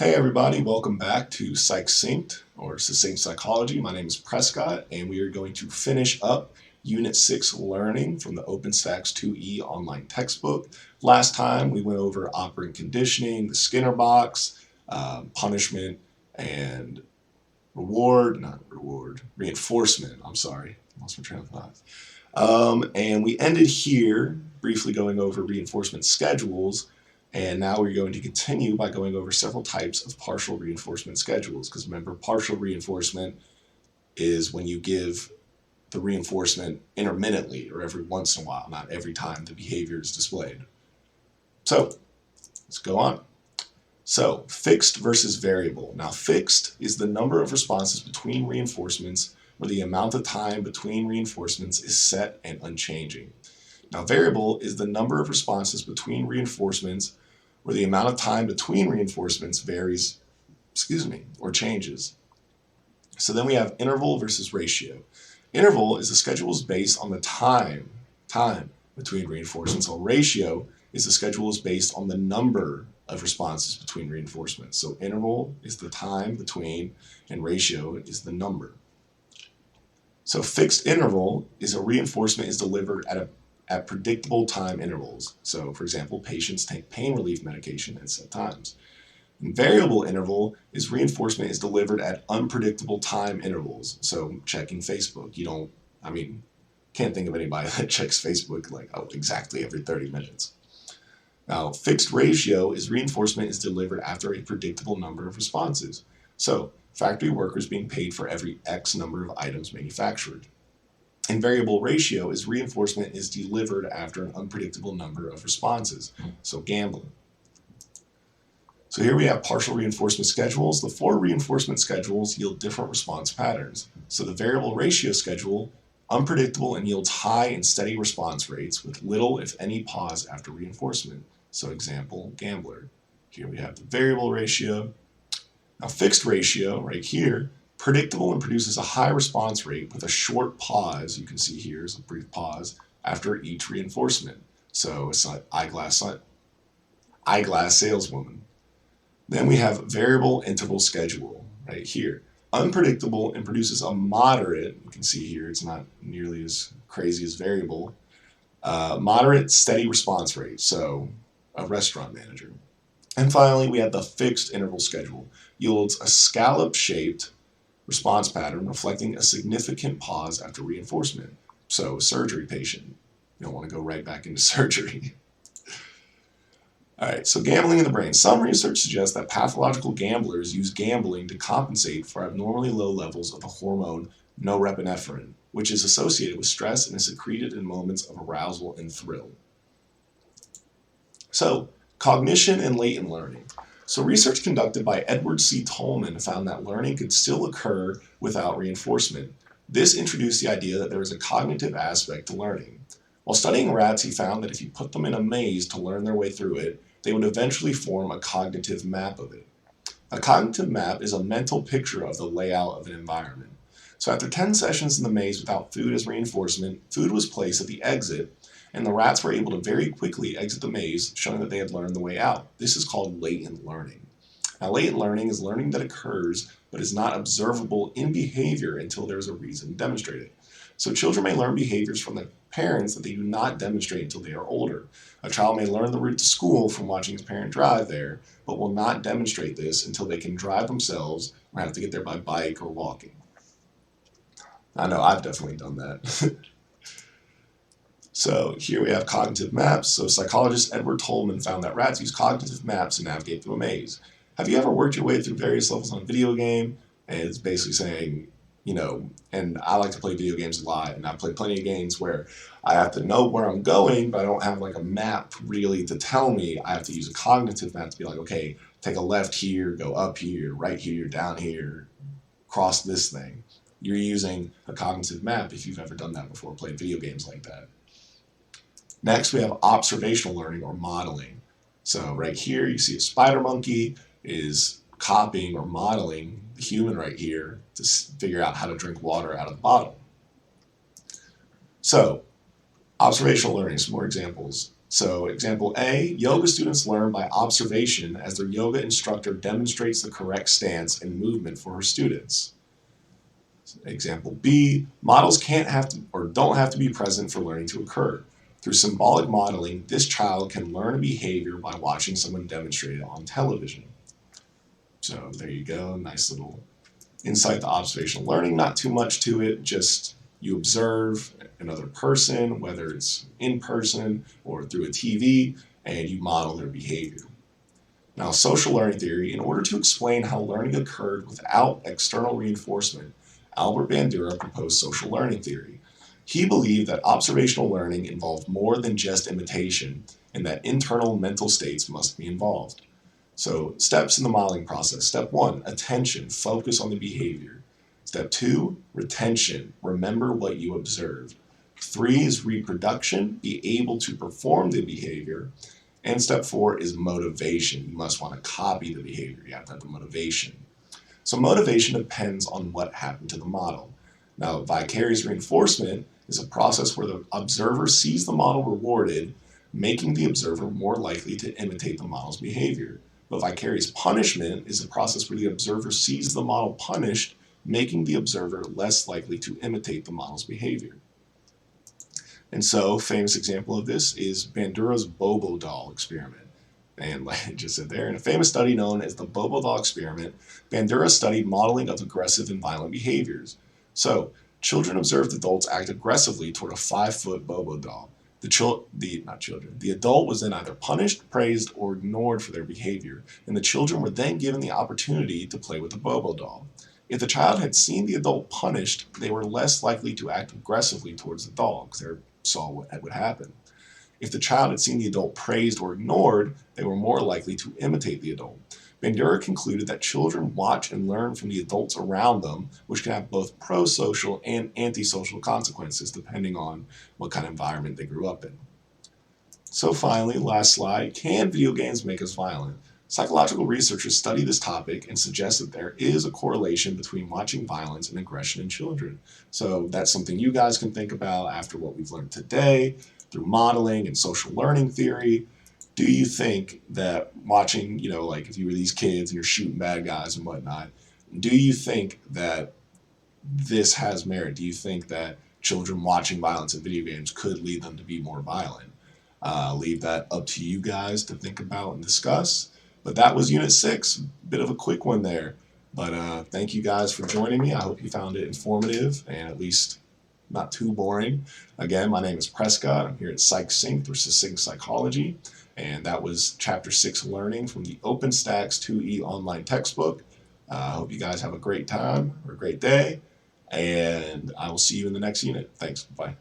Hey everybody, welcome back to Succinct or Succinct Psychology. My name is Prescott and we are going to finish up Unit 6 Learning from the OpenStax 2E online textbook. Last time we went over operant conditioning, the Skinner box, punishment, and reinforcement. I'm sorry, lost my train of thought. And we ended here briefly going over reinforcement schedules. And now we're going to continue by going over several types of partial reinforcement schedules. Because remember, partial reinforcement is when you give the reinforcement intermittently or every once in a while, not every time the behavior is displayed. So let's go on. So fixed versus variable. Now fixed is the number of responses between reinforcements where the amount of time between reinforcements is set and unchanging. Now variable is the number of responses between reinforcements where the amount of time between reinforcements varies, or changes. So then we have interval versus ratio. Interval is the schedules based on the time between reinforcements, while ratio is the schedules based on the number of responses between reinforcements. So interval is the time between and ratio is the number. So fixed interval is a reinforcement is delivered at predictable time intervals. So, for example, patients take pain relief medication at set times. And variable interval is reinforcement is delivered at unpredictable time intervals. So, checking Facebook. Can't think of anybody that checks Facebook exactly every 30 minutes. Now, fixed ratio is reinforcement is delivered after a predictable number of responses. So, factory workers being paid for every X number of items manufactured. And variable ratio is reinforcement is delivered after an unpredictable number of responses. So gambling. So here we have partial reinforcement schedules. The 4 reinforcement schedules yield different response patterns. So the variable ratio schedule, unpredictable and yields high and steady response rates with little, if any, pause after reinforcement. So example, gambler. Here we have the variable ratio. Now fixed ratio, right here, predictable and produces a high response rate with a short pause. You can see here is a brief pause after each reinforcement. So it's not eyeglass saleswoman. Then we have variable interval schedule right here. Unpredictable and produces a moderate, you can see here it's not nearly as crazy as variable, moderate steady response rate. So a restaurant manager. And finally, we have the fixed interval schedule. Yields a scallop-shaped response pattern reflecting a significant pause after reinforcement. So a surgery patient, you don't want to go right back into surgery. All right, so gambling in the brain. Some research suggests that pathological gamblers use gambling to compensate for abnormally low levels of the hormone norepinephrine, which is associated with stress and is secreted in moments of arousal and thrill. So, cognition and latent learning. So research conducted by Edward C. Tolman found that learning could still occur without reinforcement. This introduced the idea that there is a cognitive aspect to learning. While studying rats, he found that if you put them in a maze to learn their way through it, they would eventually form a cognitive map of it. A cognitive map is a mental picture of the layout of an environment. So after 10 sessions in the maze without food as reinforcement, food was placed at the exit, and the rats were able to very quickly exit the maze, showing that they had learned the way out. This is called latent learning. Now, latent learning is learning that occurs but is not observable in behavior until there is a reason to demonstrate it. So children may learn behaviors from their parents that they do not demonstrate until they are older. A child may learn the route to school from watching his parent drive there, but will not demonstrate this until they can drive themselves or have to get there by bike or walking. I know I've definitely done that. So here we have cognitive maps. So psychologist Edward Tolman found that rats use cognitive maps to navigate through a maze. Have you ever worked your way through various levels on a video game? And it's basically saying, and I like to play video games a lot, and I play plenty of games where I have to know where I'm going, but I don't have like a map really to tell me. I have to use a cognitive map to be like, okay, take a left here, go up here, right here, down here, cross this thing. You're using a cognitive map if you've ever done that before, played video games like that. Next, we have observational learning or modeling. So right here, you see a spider monkey is copying or modeling the human right here to figure out how to drink water out of the bottle. So, observational learning, some more examples. So example A, yoga students learn by observation as their yoga instructor demonstrates the correct stance and movement for her students. Example B, models can't have to or don't have to be present for learning to occur. Through symbolic modeling, this child can learn a behavior by watching someone demonstrate it on television. So there you go, nice little insight to observational learning. Not too much to it, just you observe another person, whether it's in person or through a TV, and you model their behavior. Now, social learning theory, in order to explain how learning occurred without external reinforcement, Albert Bandura proposed social learning theory. He believed that observational learning involved more than just imitation and that internal mental states must be involved. So, steps in the modeling process. Step 1, attention, focus on the behavior. Step 2, retention, remember what you observed. 3 is reproduction, be able to perform the behavior. And step 4 is motivation. You must want to copy the behavior. You have to have the motivation. So motivation depends on what happened to the model. Now, vicarious reinforcement is a process where the observer sees the model rewarded, making the observer more likely to imitate the model's behavior. But vicarious punishment is a process where the observer sees the model punished, making the observer less likely to imitate the model's behavior. And so, famous example of this is Bandura's Bobo doll experiment. And like I just said there, in a famous study known as the Bobo doll experiment, Bandura studied modeling of aggressive and violent behaviors. So, children observed adults act aggressively toward a 5-foot Bobo doll. The adult was then either punished, praised, or ignored for their behavior, and the children were then given the opportunity to play with the Bobo doll. If the child had seen the adult punished, they were less likely to act aggressively towards the doll because they saw what would happen. If the child had seen the adult praised or ignored, they were more likely to imitate the adult. Bandura concluded that children watch and learn from the adults around them, which can have both pro-social and anti-social consequences depending on what kind of environment they grew up in. So finally, last slide, can video games make us violent? Psychological researchers study this topic and suggest that there is a correlation between watching violence and aggression in children. So that's something you guys can think about after what we've learned today through modeling and social learning theory. Do you think that watching, like if you were these kids and you're shooting bad guys and whatnot, do you think that this has merit? Do you think that children watching violence in video games could lead them to be more violent? Leave that up to you guys to think about and discuss. But that was Unit 6, bit of a quick one there. But thank you guys for joining me. I hope you found it informative and at least not too boring. Again, my name is Prescott. I'm here at Psych Sync or Succinct Psychology. And that was Chapter 6 Learning from the OpenStax 2E online textbook. I hope you guys have a great time or a great day. And I will see you in the next unit. Thanks. Bye.